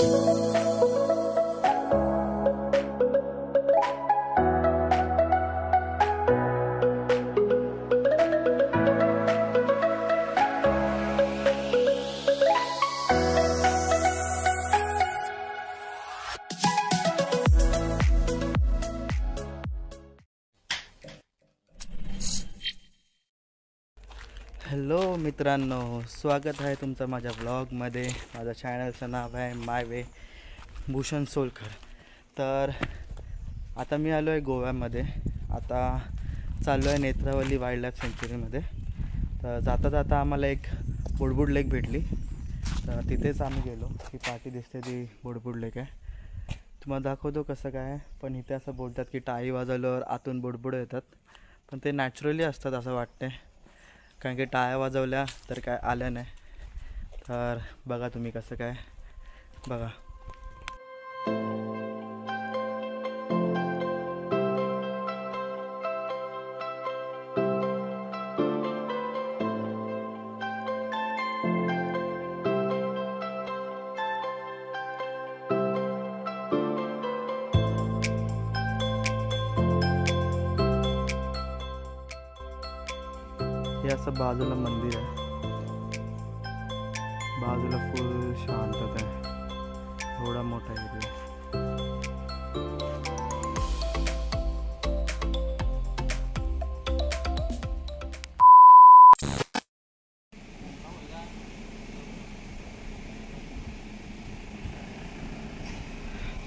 Hello मित्रांनो, स्वागत आहे तुमचं माझ्या ब्लॉगमध्ये. माझ्या चॅनलचं नाव आहे माय वे भूषण सोलकर. तर आता मी आलो आहे गोव्यामध्ये. आता चाललो आहे नेत्रावली वाईल्ड लाईफ सँच्युरीमध्ये. तर जाता जाता आम्हाला एक बुडबुड लेक भेटली, तर तिथेच आम्ही गेलो. ही पाठी दिसते ती बुडबुड लेक आहे. तुम्हाला दाखवतो कसं काय. पण इथे असं बोलतात की टाळी वाजवल्यावर आतून बुडबुड येतात, पण ते नॅचरली असतात असं वाटते, कारण की टाळ्या वाजवल्या तर काय आल्या नाही. तर बघा तुम्ही कसं काय बघा. हे असं बाजूला मंदिर आहे, बाजूला फुल शांतता आहे. एवढा मोठा एरिया.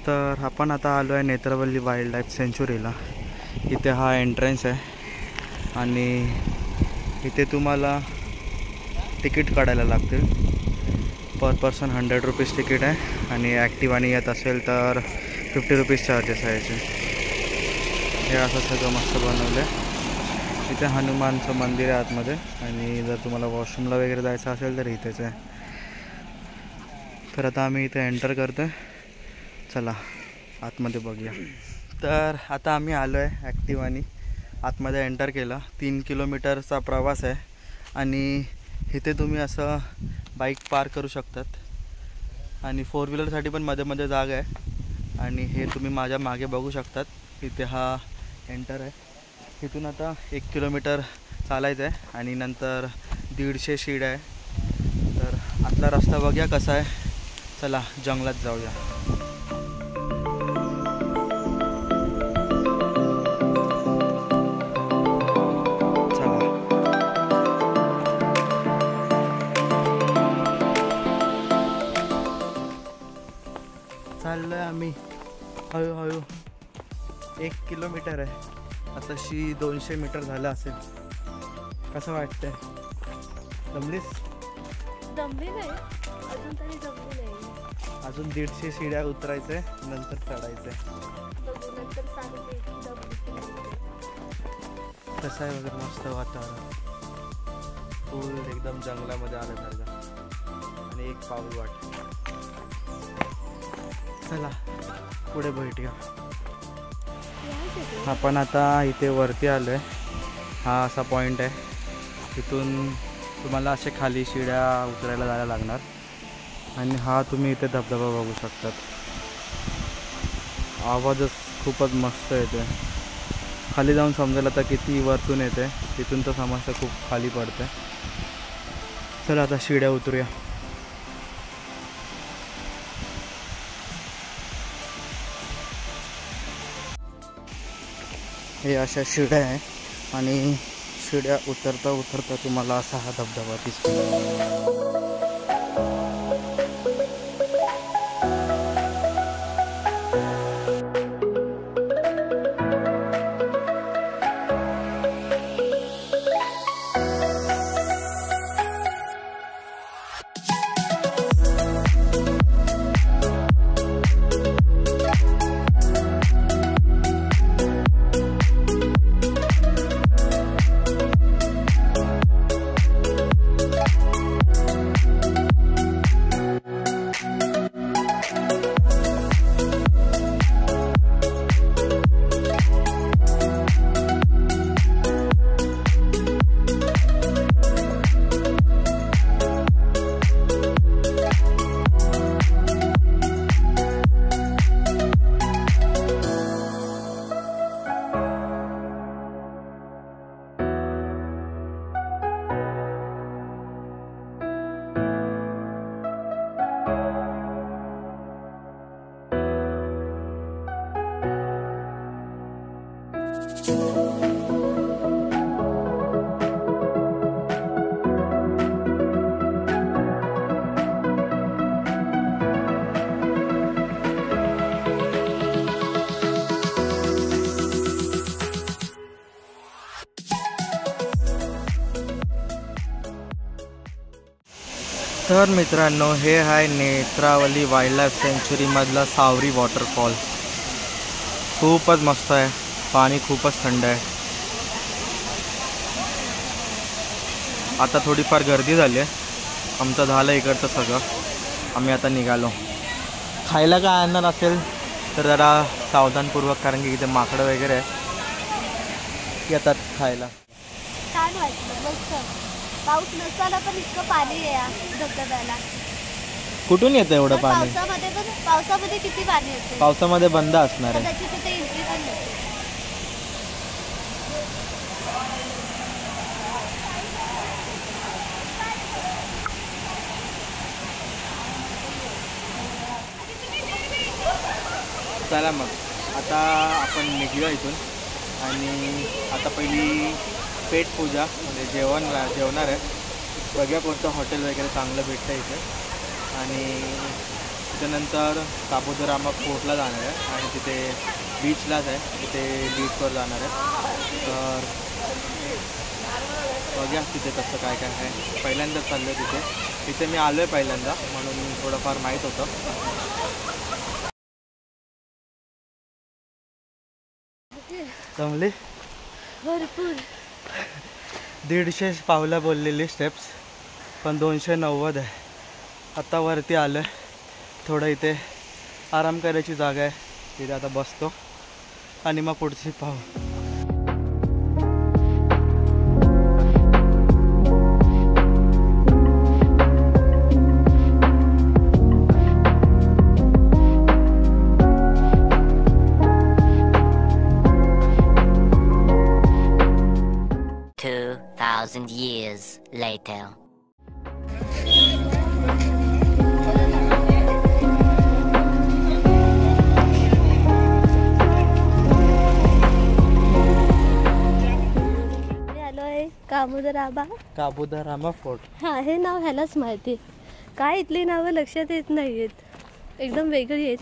तर आपण आता आलो आहे नेत्रावली वाईल्ड लाईफ सँच्युरीला. इथे हा एंट्रन्स आहे आणि इथे तुम्हाला तिकीट काढायला लागतील. पर पर्सन 100 रुपीज तिकीट आहे आणि ॲक्टिवानी येत असेल तर 50 रुपीज चार्जेस आहे याचे. हे असं सगळं मस्त बनवलं आहे. इथे हनुमानचं मंदिर आहे आतमध्ये, आणि जर तुम्हाला वॉशरूमला वगैरे जायचं असेल तर इथेच आहे. तर आता आम्ही इथे एंटर करतो आहे. चला आतमध्ये बघूया. तर आता आम्ही आलो आहे ॲक्टिवानी. आतमध्ये एंटर केला. 3 किलोमीटरचा प्रवास आहे आणि इथे तुम्ही असं बाईक पार्क करू शकतात आणि 4 व्हीलरसाठी पण मध्ये मध्ये जागा आहे. आणि हे तुम्ही माझ्या मागे बघू शकतात. इथे हा एंटर आहे. इथून आता 1 किलोमीटर चालायचं आहे आणि नंतर 150 शिड्या आहे. तर आतला रस्ता बघूया कसा आहे. चला जंगलात जाऊया. चाललो आहे आम्ही हळूहळू. 1 किलोमीटर आहे. आताशी 200 मीटर झालं असेल. कसं वाटतंय? जमलीस? जमली नाही अजून, तरी जमली नाही. अजून 150 शिड्या उतरायचं आहे, नंतर चढायचं आहे. नंतर सांगते कसं आहे वगैरे. मस्त वातावरण, फुल एकदम जंगलामध्ये आल्यासारखं आणि एक पाऊल वाट. चला पुढे भेटूया. आपण आता इथे वरती आलो आहे. हा असा पॉईंट आहे. तिथून तुम्हाला असे खाली शिड्या उतरायला जायला लागणार. आणि हा तुम्ही इथे धबधबा बघू शकतात. आवाजच खूपच मस्त येते. खाली जाऊन समजेल आता किती वरतून येते. तिथून तर समस्या खूप खाली पडते. चला आता शिड्या उतरूया. हे अशा शिड्या आहे आणि शिड्या उतरता उतरता तुम्हाला असा हा धबधबा दिसतो. तर मित्रांनो, हे आहे नेत्रावली वाईल्ड लाईफ सँच्युरीमधला सावरी वॉटरफॉल. खूपच मस्त आहे, पाणी खूपच थंड आहे. आता थोडीफार गर्दी झाली आहे. आमचं झालं इकडचं सगळं. आम्ही आता निघालो. खायला काय आणणार असेल तर जरा सावधानपूर्वक, कारण की इथे माकडं वगैरे येतात खायला. छान वाटलं, मस्त. पाऊस नसताना पण इतकं पाणी आहे या धबधब्याला. कुठून येतं एवढं पाणी? पावसामध्ये किती पाणी येते? पावसामध्ये बंद असणार आहे. कदाचित तिथे एंट्री पण नसते. चला मग आता आपण निघूया इथून. आणि आता पहिली पेट पूजा म्हणजे जेवणार आहे. बघूया कोणतं हॉटेल वगैरे चांगलं भेटतं इथे. आणि त्याच्यानंतर काबुदरामा फोर्टला जाणार आहे आणि तिथे बीचलाच आहे, तिथे बीचवर जाणार आहे. तर बघूया तिथे कसं काय काय आहे. पहिल्यांदा चाललं आहे तिथे मी आलो आहे पहिल्यांदा, म्हणून थोडंफार माहीत होतं. जमले भरपूर 150 पावलं बोललेली स्टेप्स, पण 290 आहे. आता वरती आलं आहे. थोडं इथे आराम करायची जागा आहे, तिथे आता बसतो आणि मग पुढची पाहू. Years later. काबुदरामा फोर्ट. हां, हे नाव ह्यालाच माहिती. काय इथली नावं लक्षात येत नाही आहेत, एकदम वेगळी आहेत,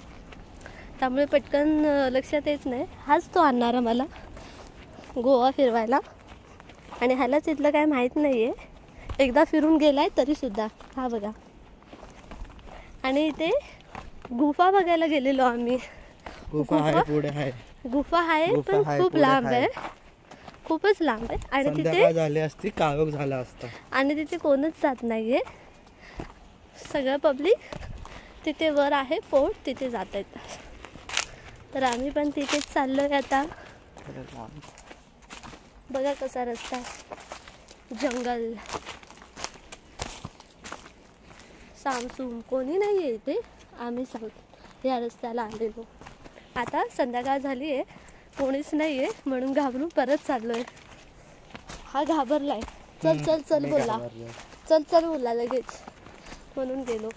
त्यामुळे पटकन लक्षात येत नाही. हाच तो आणणारा मला गोवा फिरवायला, आणि ह्यालाच इथलं काय माहीत नाही आहे. एकदा फिरून गेलाय तरीसुद्धा. हा बघा. आणि इथे गुफा बघायला गेलेलो आम्ही. गुफा आहे पुढे आहे. गुफा आहे पण खूप लांब आहे, खूपच लांब आहे. आणि तिथे झाली असती, काळोख झाला असता. आणि तिथे कोणच जात नाहीये, सगळं पब्लिक तिथे वर आहे फोर्ट, तिथे जात आहेत. तर आम्ही पण तिथेच चाललोय आता. बघा कसा रस्ता, जंगल, सामसूम, कोणी नाही आहे इथे. आम्ही या रस्त्याला आलेलो. आता संध्याकाळ झाली आहे, कोणीच नाही आहे, म्हणून घाबरून परत चाललो आहे. हा घाबरलाय. चल चल चल बोला, चल चल बोला लगेच, म्हणून गेलो.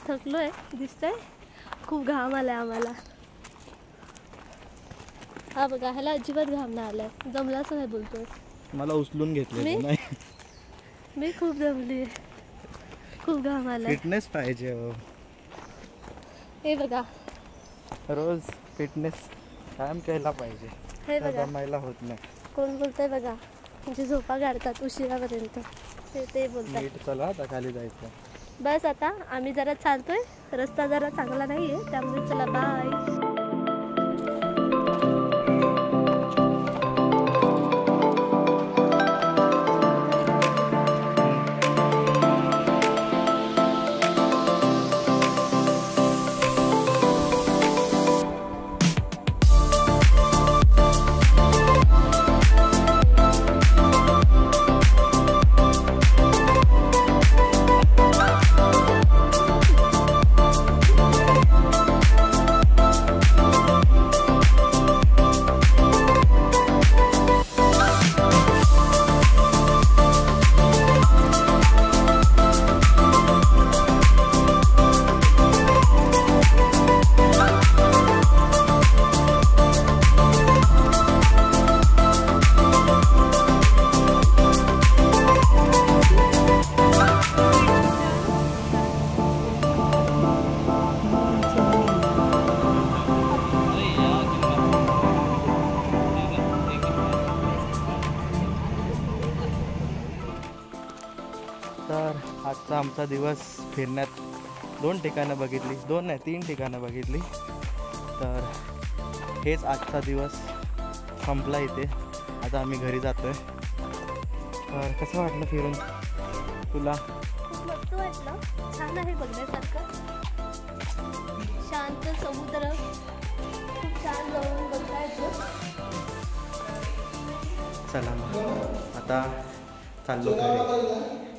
थकलो आहे, दिसतंय. खूप घाम आलाय आम्हाला. हा बघा, ह्याला अजिबात घाम नाही आलाय, जमलाच नाही बोलतोय. मला उचलून घेतलं नाही. मी खूप जमली, खूप घाम आलाय. फिटनेस पाहिजे. हे बघा, रोज फिटनेस कायम केला पाहिजे. हे बघा, जमायला होत नाही. कोण बोलतंय बघा, म्हणजे झोपा काढतात उशिरापर्यंत, ते बोलतात. चला आता खाली जायचं. बस आता आम्ही जरा चालतोय, रस्ता जरा चांगला नाहीये, त्यामुळे चला बाय. आमचा दिवस फिरण्यात 2 ठिकाणं बघितली, 2 नाही 3 ठिकाणं बघितली. तर हेच आजचा दिवस संपला इथे. आता आम्ही घरी जातो आहे. तर कसं वाटलं फिरून तुला? खूप मस्त वाटलं, छान आहे बघण्यासारखं. शांत समुद्र, खूप छान जवळून बघता येतो. चला मग आता चाललो घरी.